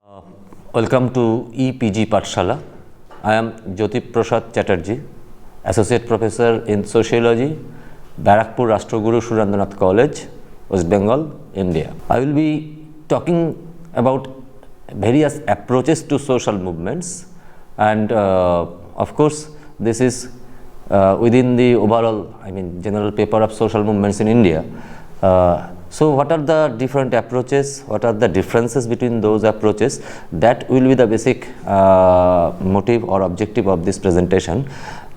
Uh, Welcome to EPG Pathshala. I am Jyoti Prasad Chatterjee, Associate Professor in Sociology, Barakpur Rashtraguru Surendranath College, West Bengal, India. I will be talking about various approaches to social movements, and of course this is within the overall general paper of social movements in India. So what are the different approaches, what are the differences between those approaches? That will be the basic motive or objective of this presentation.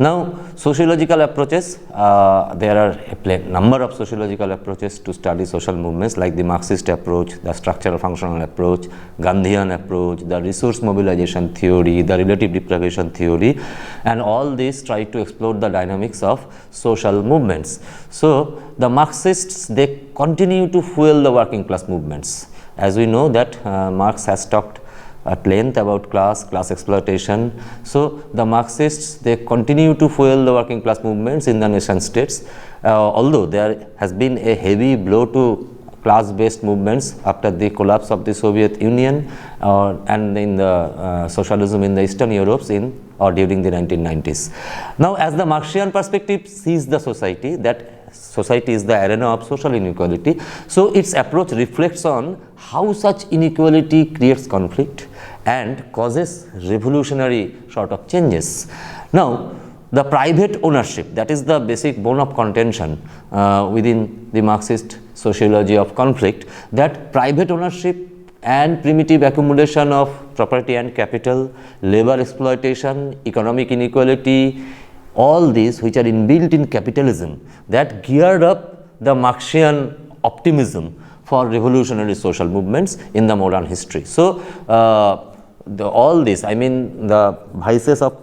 Now, sociological approaches, there are a number of sociological approaches to study social movements, like the Marxist approach, the structural functional approach, Gandhian approach, the resource mobilization theory, the relative deprivation theory, and all these try to explore the dynamics of social movements. So the Marxists, they continue to fuel the working class movements. As we know that Marx has talked at length about class exploitation. So the Marxists, they continue to fuel the working class movements in the nation states, although there has been a heavy blow to class based movements after the collapse of the Soviet Union and in the socialism in the Eastern Europe or during the 1990s. Now, as the Marxian perspective sees the society, that society is the arena of social inequality, so its approach reflects on how such inequality creates conflict and causes revolutionary sort of changes. Now, the private ownership, that is the basic bone of contention within the Marxist sociology of conflict, that private ownership and primitive accumulation of property and capital, labor exploitation, economic inequality, all these which are inbuilt in capitalism, that geared up the Marxian optimism for revolutionary social movements in the modern history. So all this, the vices of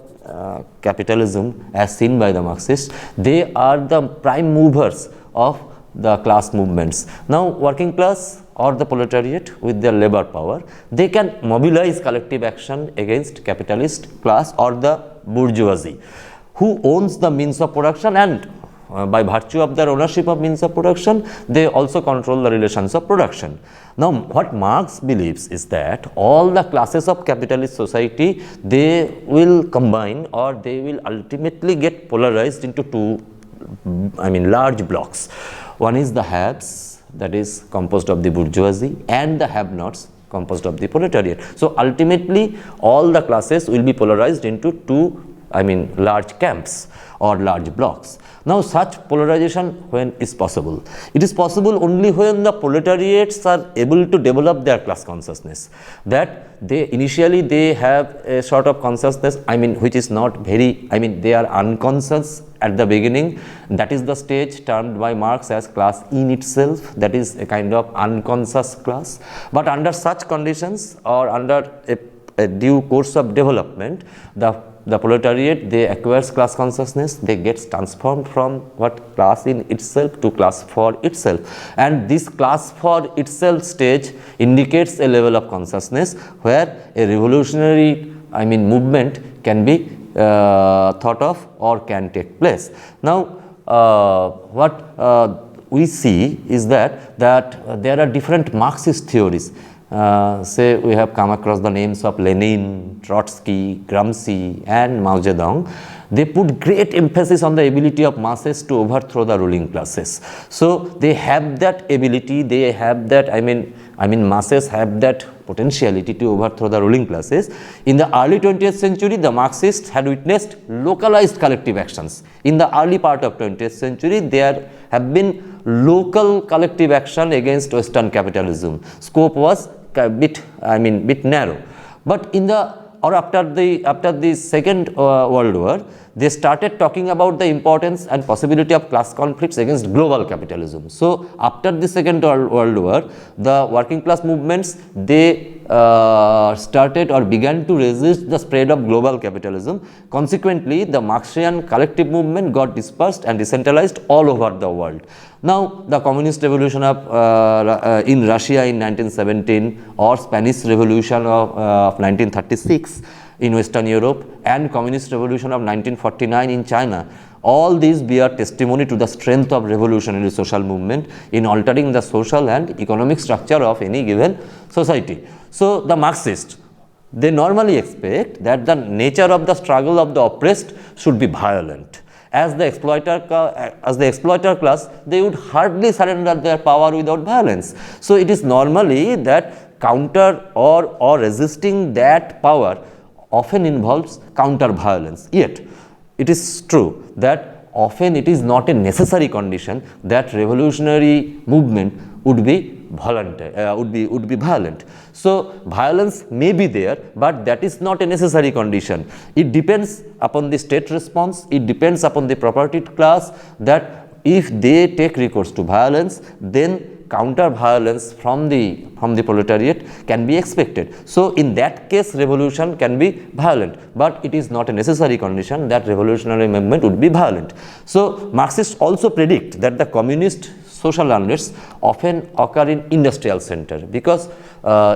capitalism as seen by the Marxists, they are the prime movers of the class movements. Now, working class or the proletariat with their labor power, they can mobilize collective action against capitalist class or the bourgeoisie, who owns the means of production, and by virtue of their ownership of means of production, they also control the relations of production. Now, what Marx believes is that all the classes of capitalist society, they will combine or they will ultimately get polarized into two large blocks. One is the haves, that is composed of the bourgeoisie, and the have-nots, composed of the proletariat. So ultimately all the classes will be polarized into two large camps or large blocks. Now, such polarization when is possible? It is possible only when the proletariats are able to develop their class consciousness, that they initially they have a sort of consciousness which is not very, they are unconscious at the beginning. That is the stage termed by Marx as class in itself, that is a kind of unconscious class. But under such conditions or under a due course of development, the proletariat, they acquires class consciousness, they gets transformed from what class in itself to class for itself, and this class for itself stage indicates a level of consciousness where a revolutionary movement can be thought of or can take place. Now, what we see is that there are different Marxist theories. Say we have come across the names of Lenin, Trotsky, Gramsci and Mao Zedong. They put great emphasis on the ability of masses to overthrow the ruling classes. So they have that ability, they have that, masses have that potentiality to overthrow the ruling classes. In the early 20th century, the Marxists had witnessed localized collective actions. In the early part of 20th century, there have been local collective action against Western capitalism. Scope was a bit narrow. But after the Second World War, they started talking about the importance and possibility of class conflicts against global capitalism. So after the Second World War, the working class movements, they started or began to resist the spread of global capitalism. Consequently, the Marxian collective movement got dispersed and decentralized all over the world. Now, the communist revolution in Russia in 1917 or Spanish revolution of 1936 in Western Europe and communist revolution of 1949 in China, All these bear testimony to the strength of revolutionary social movement in altering the social and economic structure of any given society. So, the Marxists, they normally expect that the nature of the struggle of the oppressed should be violent. As the exploiter class, they would hardly surrender their power without violence. So, it is normally that counter or resisting that power often involves counter violence. Yet, it is true that often it is not a necessary condition that revolutionary movement would be violent. So, violence may be there, but that is not a necessary condition. It depends upon the state response, it depends upon the propertied class, that if they take recourse to violence, then counter violence from the proletariat can be expected. So, in that case revolution can be violent, but it is not a necessary condition that revolutionary movement would be violent. So, Marxists also predict that the communist social unrest often occur in industrial center, because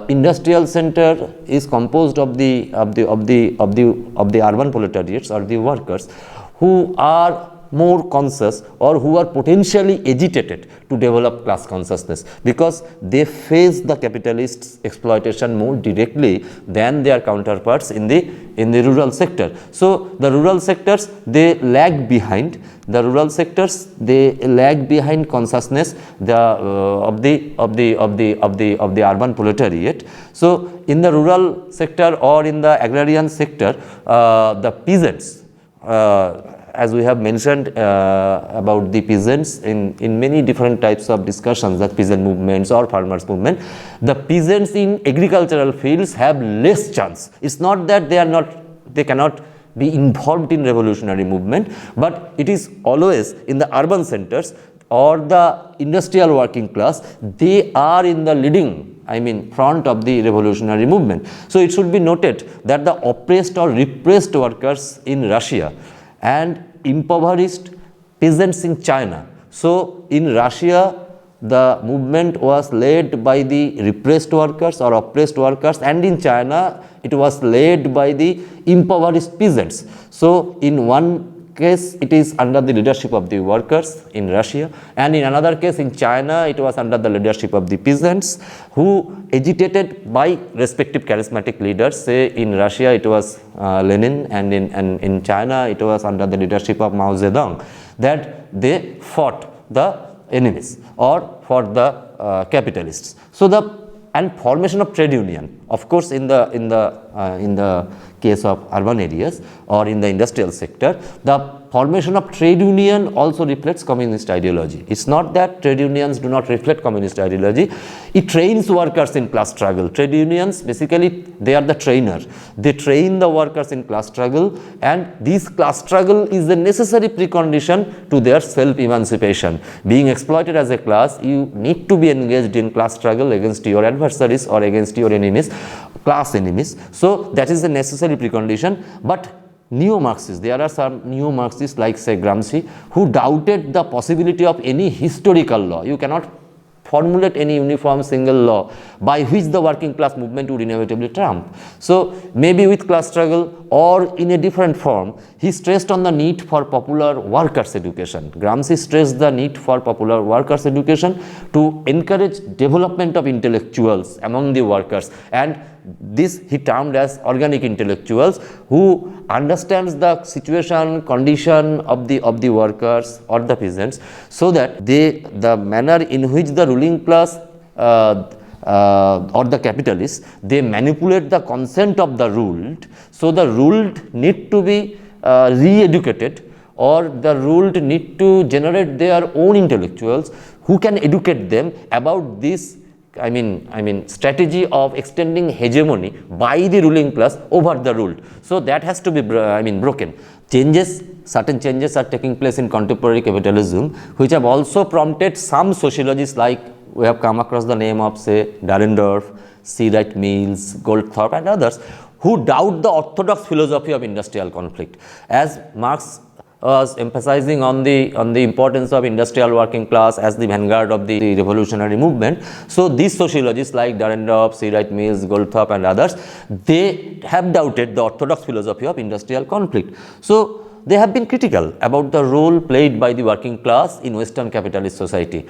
industrial center is composed of the urban proletariats or the workers who are more conscious or who are potentially agitated to develop class consciousness, because they face the capitalists' exploitation more directly than their counterparts in the rural sector. So, the rural sectors, they lag behind. The rural sectors, they lag behind consciousness of the urban proletariat. So, in the rural sector or in the agrarian sector, the peasants, as we have mentioned about the peasants in many different types of discussions, that peasant movements or farmers movement, the peasants in agricultural fields have less chance. It's not that they cannot be involved in revolutionary movement, but it is always in the urban centers or the industrial working class, they are in the leading front of the revolutionary movement. So, it should be noted that the oppressed or repressed workers in Russia and impoverished peasants in China. So, in Russia, the movement was led by the repressed workers or oppressed workers, and in China, it was led by the impoverished peasants. So, in one case, it is under the leadership of the workers in Russia, and in another case in China, it was under the leadership of the peasants who agitated by respective charismatic leaders. Say in Russia, it was Lenin, and in China, it was under the leadership of Mao Zedong, that they fought the enemies or for the capitalists. So, and formation of trade union, of course, in the case of urban areas or in the industrial sector, the formation of trade union also reflects communist ideology. It's not that trade unions do not reflect communist ideology. It trains workers in class struggle. Trade unions, basically, they are the trainer. They train the workers in class struggle, and this class struggle is the necessary precondition to their self-emancipation. Being exploited as a class, you need to be engaged in class struggle against your adversaries or against your enemies, class enemies. So, that is the necessary precondition. But neo-Marxists, there are some neo-Marxists like say Gramsci, who doubted the possibility of any historical law. You cannot formulate any uniform single law by which the working class movement would inevitably triumph. So, maybe with class struggle or in a different form, he stressed on the need for popular workers' education. Gramsci stressed the need for popular workers' education to encourage development of intellectuals among the workers, and this he termed as organic intellectuals who understands the situation, condition of the workers or the peasants, so that the manner in which the ruling class or the capitalists, they manipulate the consent of the ruled. So, the ruled need to be re-educated, or the ruled need to generate their own intellectuals who can educate them about this strategy of extending hegemony by the ruling class over the ruled. So, that has to be broken. Certain changes are taking place in contemporary capitalism, which have also prompted some sociologists, like we have come across the name of say Dahrendorf, C. Wright Mills, Goldthorpe and others, who doubt the orthodox philosophy of industrial conflict. As Marx was emphasizing on the importance of industrial working class as the vanguard of the revolutionary movement. So, these sociologists like Dahrendorf, C. Wright Mills, Goldthorpe and others, they have doubted the orthodox philosophy of industrial conflict. So, they have been critical about the role played by the working class in Western capitalist society.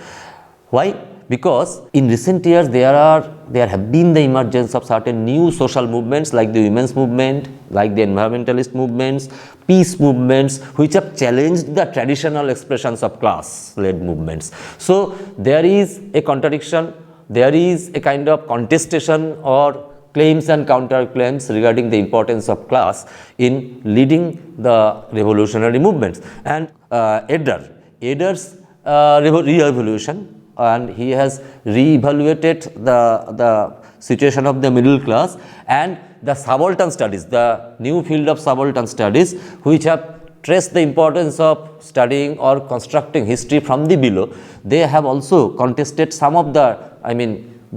Why? Because in recent years there have been the emergence of certain new social movements like the women's movement, like the environmentalist movements, peace movements, which have challenged the traditional expressions of class-led movements. So there is a contradiction, there is a kind of contestation or claims and counterclaims regarding the importance of class in leading the revolutionary movements. And Eder's re-evolution, and he has re-evaluated the situation of the middle class and the subaltern studies, the new field of subaltern studies, which have traced the importance of studying or constructing history from the below. They have also contested some of the,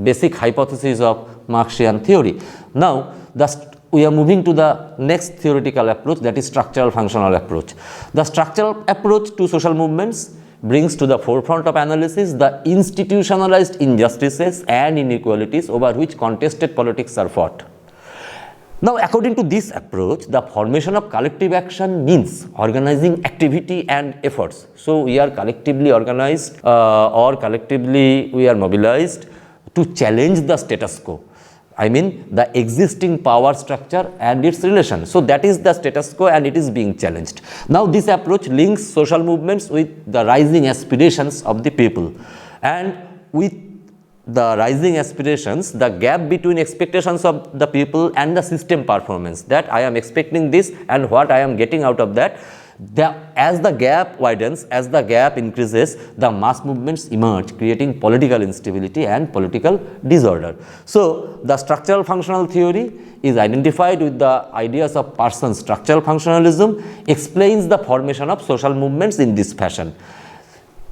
basic hypotheses of Marxian theory. Now, we are moving to the next theoretical approach, that is structural functional approach. The structural approach to social movements brings to the forefront of analysis the institutionalized injustices and inequalities over which contested politics are fought. Now, according to this approach, the formation of collective action means organizing activity and efforts. So, we are collectively organized or collectively we are mobilized to challenge the status quo. The existing power structure and its relation. So, that is the status quo and it is being challenged. Now, this approach links social movements with the rising aspirations of the people, and with the rising aspirations, the gap between expectations of the people and the system performance, that I am expecting this and what I am getting out of that. As the gap widens, as the gap increases, the mass movements emerge, creating political instability and political disorder. So, the structural functional theory is identified with the ideas of Parsons' structural functionalism, explains the formation of social movements in this fashion.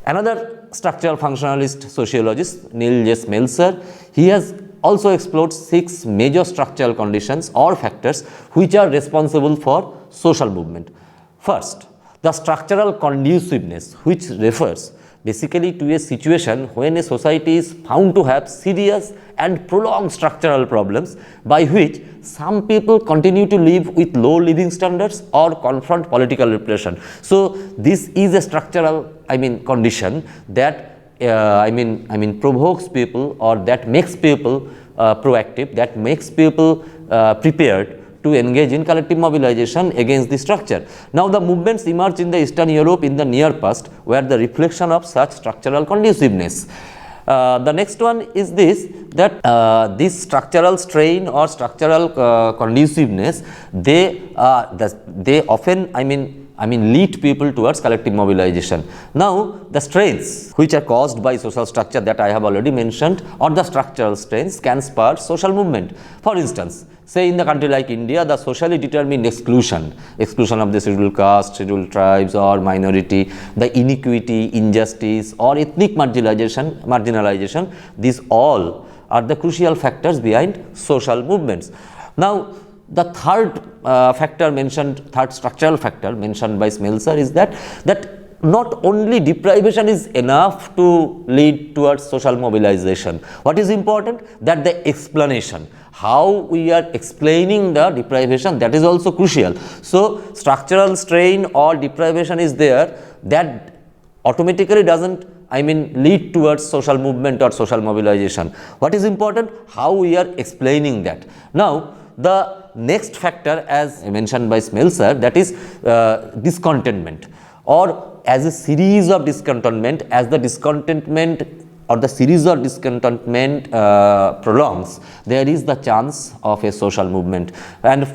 Another structural functionalist sociologist, Neil J. Smeltzer, he has also explored 6 major structural conditions or factors which are responsible for social movement. First, the structural conduciveness, which refers basically to a situation when a society is found to have serious and prolonged structural problems by which some people continue to live with low living standards or confront political repression. So, this is a structural condition that provokes people, or that makes people proactive, that makes people prepared to engage in collective mobilization against the structure. Now, the movements emerged in the Eastern Europe in the near past were the reflection of such structural conduciveness. The next one is this, that this structural strain or structural conduciveness, they often lead people towards collective mobilization. Now, the strains which are caused by social structure that I have already mentioned, or the structural strains, can spur social movement. For instance, say in the country like India, the socially determined exclusion of the scheduled caste, scheduled tribes or minority, the inequity, injustice or ethnic marginalization, these all are the crucial factors behind social movements. Now, the third structural factor mentioned by Smeltzer is that not only deprivation is enough to lead towards social mobilization. What is important? That the explanation, how we are explaining the deprivation, that is also crucial. So, structural strain or deprivation is there, that automatically doesn't lead towards social movement or social mobilization. What is important? How we are explaining that. Now, the next factor, as mentioned by Smeltzer, that is discontentment, or as a series of discontentment, as the discontentment or the series of discontentment prolongs, there is the chance of a social movement. And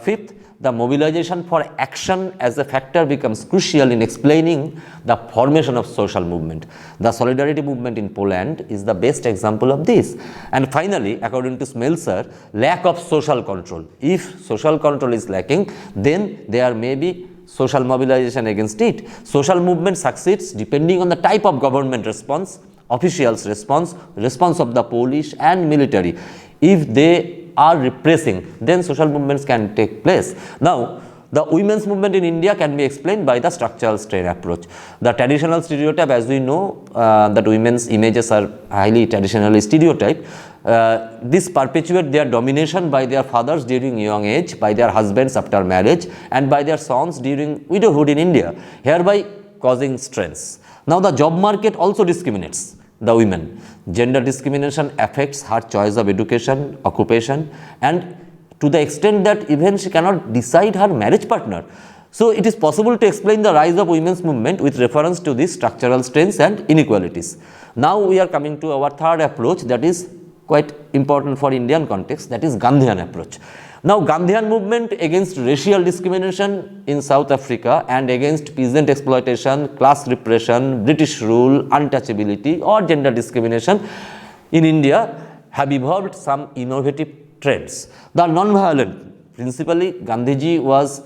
fifth, the mobilization for action as a factor becomes crucial in explaining the formation of social movement. The solidarity movement in Poland is the best example of this. And finally, according to Smeltzer, lack of social control. If social control is lacking, then there may be social mobilization against it. Social movement succeeds depending on the type of government response, officials' response of the police and military. If they are repressing, then social movements can take place. Now, the women's movement in India can be explained by the structural strain approach. The traditional stereotype, as we know, that women's images are highly traditionally stereotyped. This perpetuate their domination by their fathers during young age, by their husbands after marriage, and by their sons during widowhood in India, hereby causing strains. Now, the job market also discriminates the women. Gender discrimination affects her choice of education, occupation, and to the extent that even she cannot decide her marriage partner. So, it is possible to explain the rise of women's movement with reference to these structural strains and inequalities. Now, we are coming to our third approach, that is quite important for Indian context, that is Gandhian approach. Now, Gandhian movement against racial discrimination in South Africa and against peasant exploitation, class repression, British rule, untouchability or gender discrimination in India have evolved some innovative trends. The non-violent, principally Gandhiji was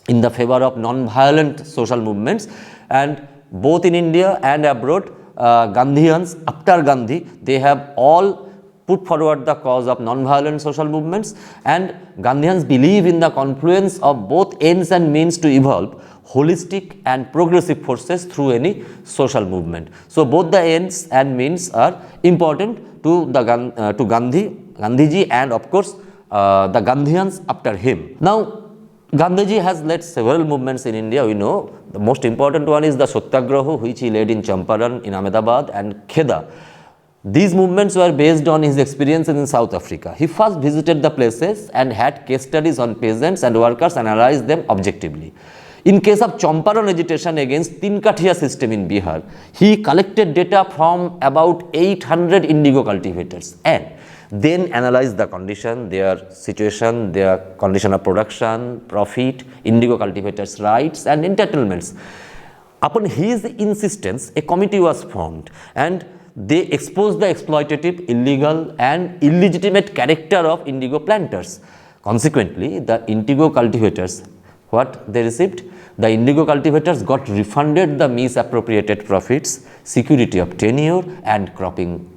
in the favor of non-violent social movements, and both in India and abroad, Gandhians after Gandhi, they have all put forward the cause of non-violent social movements, and Gandhians believe in the confluence of both ends and means to evolve holistic and progressive forces through any social movement. So, both the ends and means are important to the Gandhiji and of course the Gandhians after him. Now, Gandhiji has led several movements in India. We know the most important one is the Satyagraha, which he led in Champaran, in Ahmedabad and Kheda. These movements were based on his experiences in South Africa. He first visited the places and had case studies on peasants and workers, analyzed them objectively. In case of Champaran agitation against Tinkathia system in Bihar, he collected data from about 800 indigo cultivators and then analyzed the condition, their situation, their condition of production, profit, indigo cultivators' rights and entitlements. Upon his insistence, a committee was formed and they exposed the exploitative, illegal and illegitimate character of indigo planters. Consequently, the indigo cultivators, what they received? The indigo cultivators got refunded the misappropriated profits, security of tenure and cropping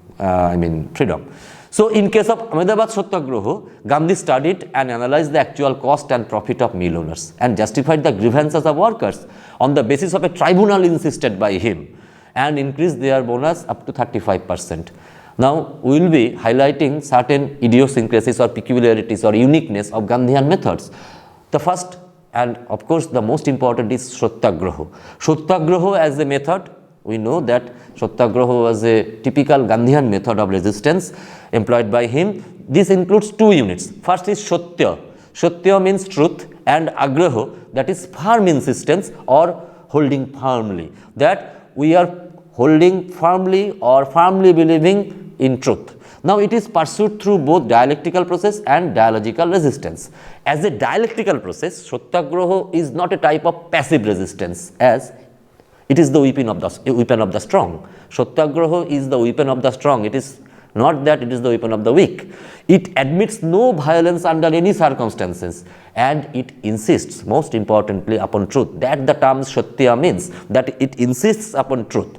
freedom. So, in case of Ahmedabad Satyagraha, Gandhi studied and analyzed the actual cost and profit of mill owners and justified the grievances of workers on the basis of a tribunal insisted by him and increased their bonus up to 35%. Now, we will be highlighting certain idiosyncrasies or peculiarities or uniqueness of Gandhian methods. The first and of course the most important is Satyagraha. Satyagraha as a method, we know that Satyagraha was a typical Gandhian method of resistance employed by him. This includes two units. First is Satya. Satya means truth, and Agraha, that is firm insistence or holding firmly, that we are holding firmly or firmly believing in truth. Now, it is pursued through both dialectical process and dialogical resistance. As a dialectical process, Satyagraha is not a type of passive resistance, as it is the weapon of the strong. Satyagraha is the weapon of the strong. It is not that it is the weapon of the weak. It admits no violence under any circumstances, and it insists most importantly upon truth. That the term Satya means, that it insists upon truth.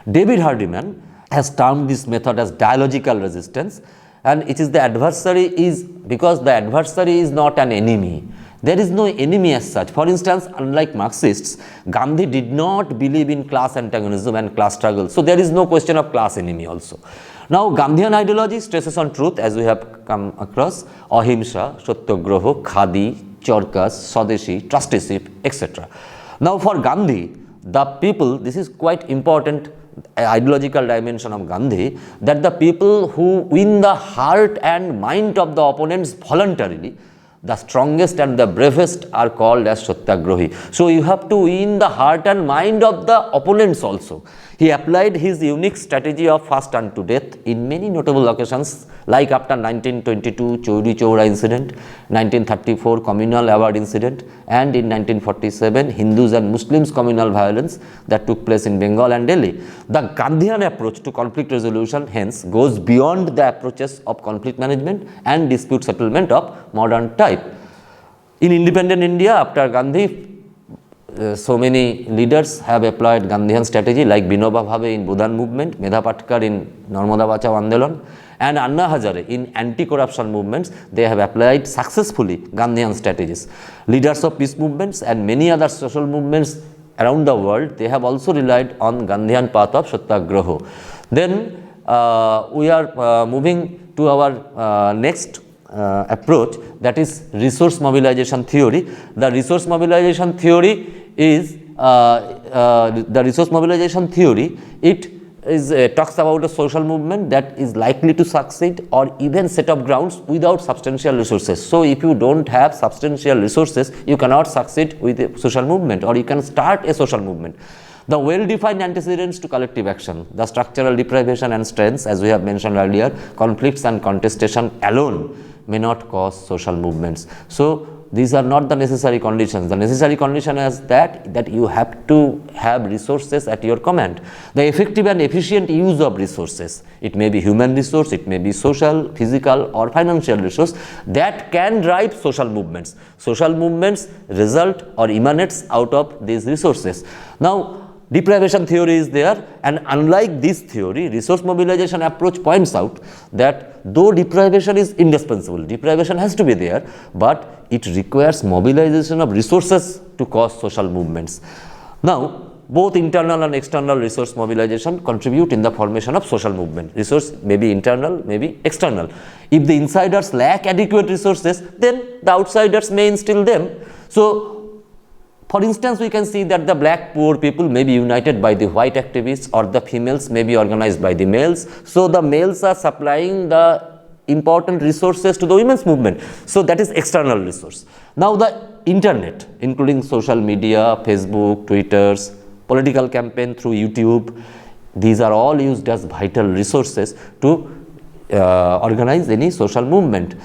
David Hardiman has termed this method as dialogical resistance, and it is the adversary is because the adversary is not an enemy. There is no enemy as such. For instance, unlike Marxists, Gandhi did not believe in class antagonism and class struggle. So, there is no question of class enemy also. Now, Gandhian ideology stresses on truth, as we have come across: ahimsa, satyagraha, khadi, charkas, swadeshi, trusteeship, etc. Now, for Gandhi, the people, this is quite important ideological dimension of Gandhi, that the people who win the heart and mind of the opponents voluntarily, the strongest and the bravest are called as Satyagrahi. So, you have to win the heart and mind of the opponents also. He applied his unique strategy of fast unto death in many notable occasions, like after 1922 Chauri Chaura incident, 1934 communal award incident, and in 1947 Hindus and Muslims communal violence that took place in Bengal and Delhi. The Gandhian approach to conflict resolution hence goes beyond the approaches of conflict management and dispute settlement of modern type. In independent India, after Gandhi, so many leaders have applied Gandhian strategy, like Vinoba Bhave in Budhan movement, Medha Patkar in Narmada Bachao Andolan, and Anna Hazare in anti-corruption movements. They have applied successfully Gandhian strategies. Leaders of peace movements and many other social movements around the world, they have also relied on Gandhian path of Satyagraha. Then we are moving to our next approach, that is resource mobilization theory. The resource mobilization theory is talks about a social movement that is likely to succeed or even set up grounds without substantial resources. So if you don't have substantial resources, you cannot succeed with a social movement, or you can start a social movement. The well-defined antecedents to collective action, the structural deprivation and strengths, as we have mentioned earlier, conflicts and contestation alone may not cause social movements. So these are not the necessary conditions. The necessary condition is that you have to have resources at your command. The effective and efficient use of resources, it may be human resource, it may be social, physical or financial resource, that can drive social movements. Social movements result or emanates out of these resources. Now, deprivation theory is there, and unlike this theory, resource mobilization approach points out that though deprivation is indispensable, deprivation has to be there, but it requires mobilization of resources to cause social movements. Now, both internal and external resource mobilization contribute in the formation of social movement. Resource may be internal, may be external. If the insiders lack adequate resources, then the outsiders may instill them. So, for instance, we can see that the black poor people may be united by the white activists, or the females may be organized by the males. So, the males are supplying the important resources to the women's movement. So, that is external resource. Now, the internet, including social media, Facebook, Twitters, political campaign through YouTube, these are all used as vital resources to organize any social movement.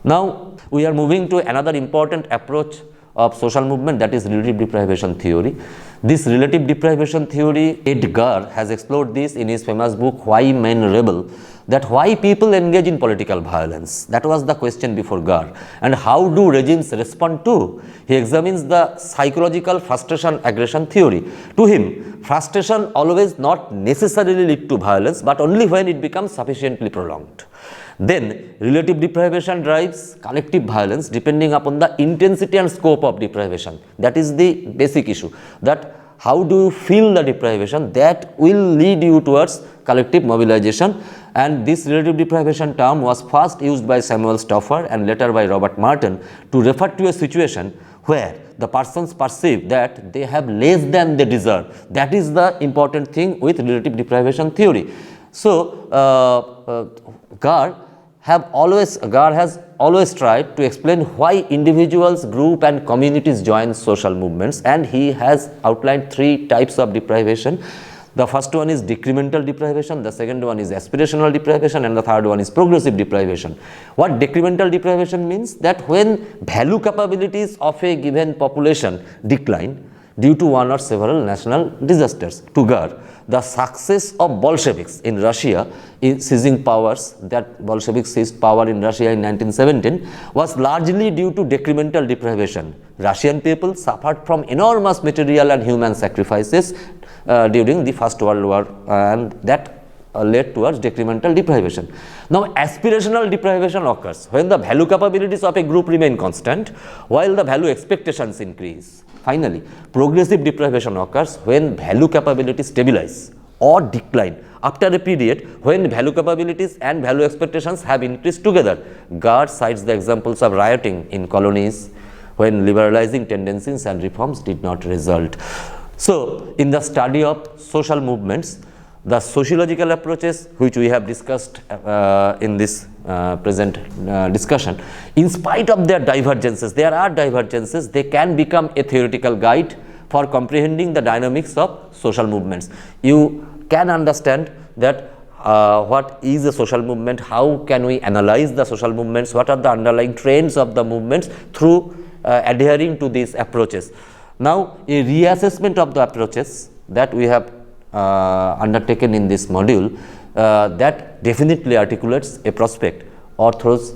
Now, we are moving to another important approach of social movement, that is relative deprivation theory. This relative deprivation theory, Edgar has explored this in his famous book Why Men Rebel, that why people engage in political violence. That was the question before Gar. And how do regimes respond to? He examines the psychological frustration aggression theory. To him, frustration always not necessarily lead to violence, but only when it becomes sufficiently prolonged. Then relative deprivation drives collective violence depending upon the intensity and scope of deprivation. That is the basic issue, that how do you feel the deprivation, that will lead you towards collective mobilization. And this relative deprivation term was first used by Samuel Stauffer and later by Robert Martin to refer to a situation where the persons perceive that they have less than they deserve. That is the important thing with relative deprivation theory. So, Gar has always tried to explain why individuals, group and communities join social movements, and he has outlined 3 types of deprivation. The first one is decremental deprivation, the second one is aspirational deprivation, and the third one is progressive deprivation. What decremental deprivation means? That when value capabilities of a given population decline due to one or several national disasters. To Gar, the success of Bolsheviks in Russia in seizing powers, that Bolsheviks seized power in Russia in 1917, was largely due to decremental deprivation. Russian people suffered from enormous material and human sacrifices during the First World War, and that led towards decremental deprivation. Now, aspirational deprivation occurs when the value capabilities of a group remain constant while the value expectations increase. Finally, progressive deprivation occurs when value capabilities stabilize or decline after a period when value capabilities and value expectations have increased together. Gar cites the examples of rioting in colonies when liberalizing tendencies and reforms did not result. So, in the study of social movements, the sociological approaches which we have discussed in this present discussion, in spite of their divergences, there are divergences, they can become a theoretical guide for comprehending the dynamics of social movements. You can understand that what is a social movement, how can we analyze the social movements, what are the underlying trends of the movements through adhering to these approaches. Now, a reassessment of the approaches that we have undertaken in this module that definitely articulates a prospect or throws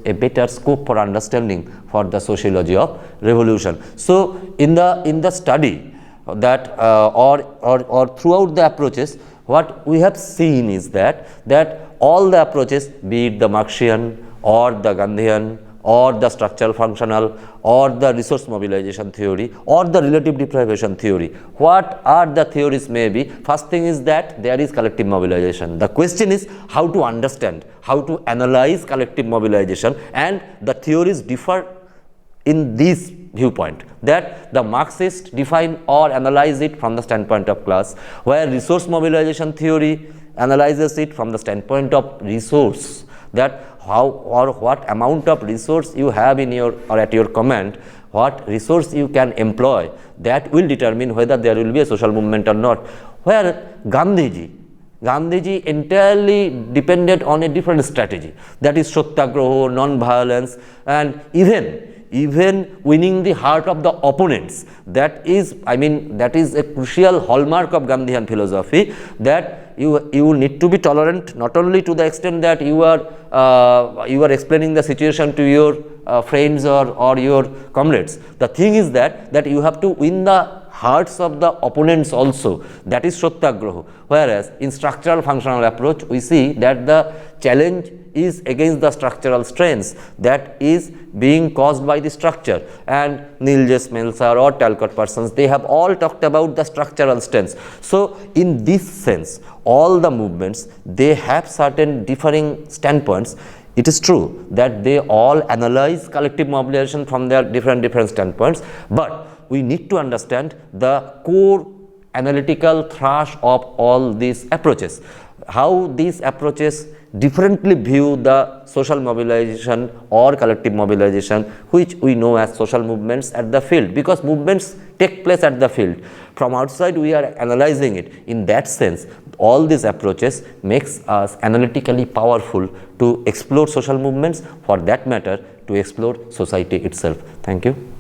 a better scope for understanding for the sociology of revolution. So, in the study that or throughout the approaches, what we have seen is that all the approaches, be it the Marxian or the Gandhian or the structural functional or the resource mobilization theory or the relative deprivation theory. What are the theories may be? First thing is that there is collective mobilization. The question is how to understand, how to analyze collective mobilization, and the theories differ in this viewpoint, that the Marxists define or analyze it from the standpoint of class, where resource mobilization theory analyzes it from the standpoint of resource, that how or what amount of resource you have in your or at your command, what resource you can employ, that will determine whether there will be a social movement or not. Where Gandhiji entirely depended on a different strategy, that is Satyagraha, non-violence, and even winning the heart of the opponents. That is a crucial hallmark of Gandhian philosophy, that you need to be tolerant not only to the extent that you are explaining the situation to your friends or your comrades. The thing is that you have to win the hearts of the opponents also, that is Satyagraha. Whereas in structural functional approach, we see that the challenge is against the structural strengths that is being caused by the structure, and Neil J. Smeltzer or Talcott Parsons, they have all talked about the structural strengths. So in this sense, all the movements, they have certain differing standpoints. It is true that they all analyze collective mobilization from their different standpoints, but we need to understand the core analytical thrush of all these approaches, how these approaches differently view the social mobilization or collective mobilization, which we know as social movements at the field, because movements take place at the field. From outside we are analyzing it. In that sense, all these approaches makes us analytically powerful to explore social movements, for that matter to explore society itself. Thank you.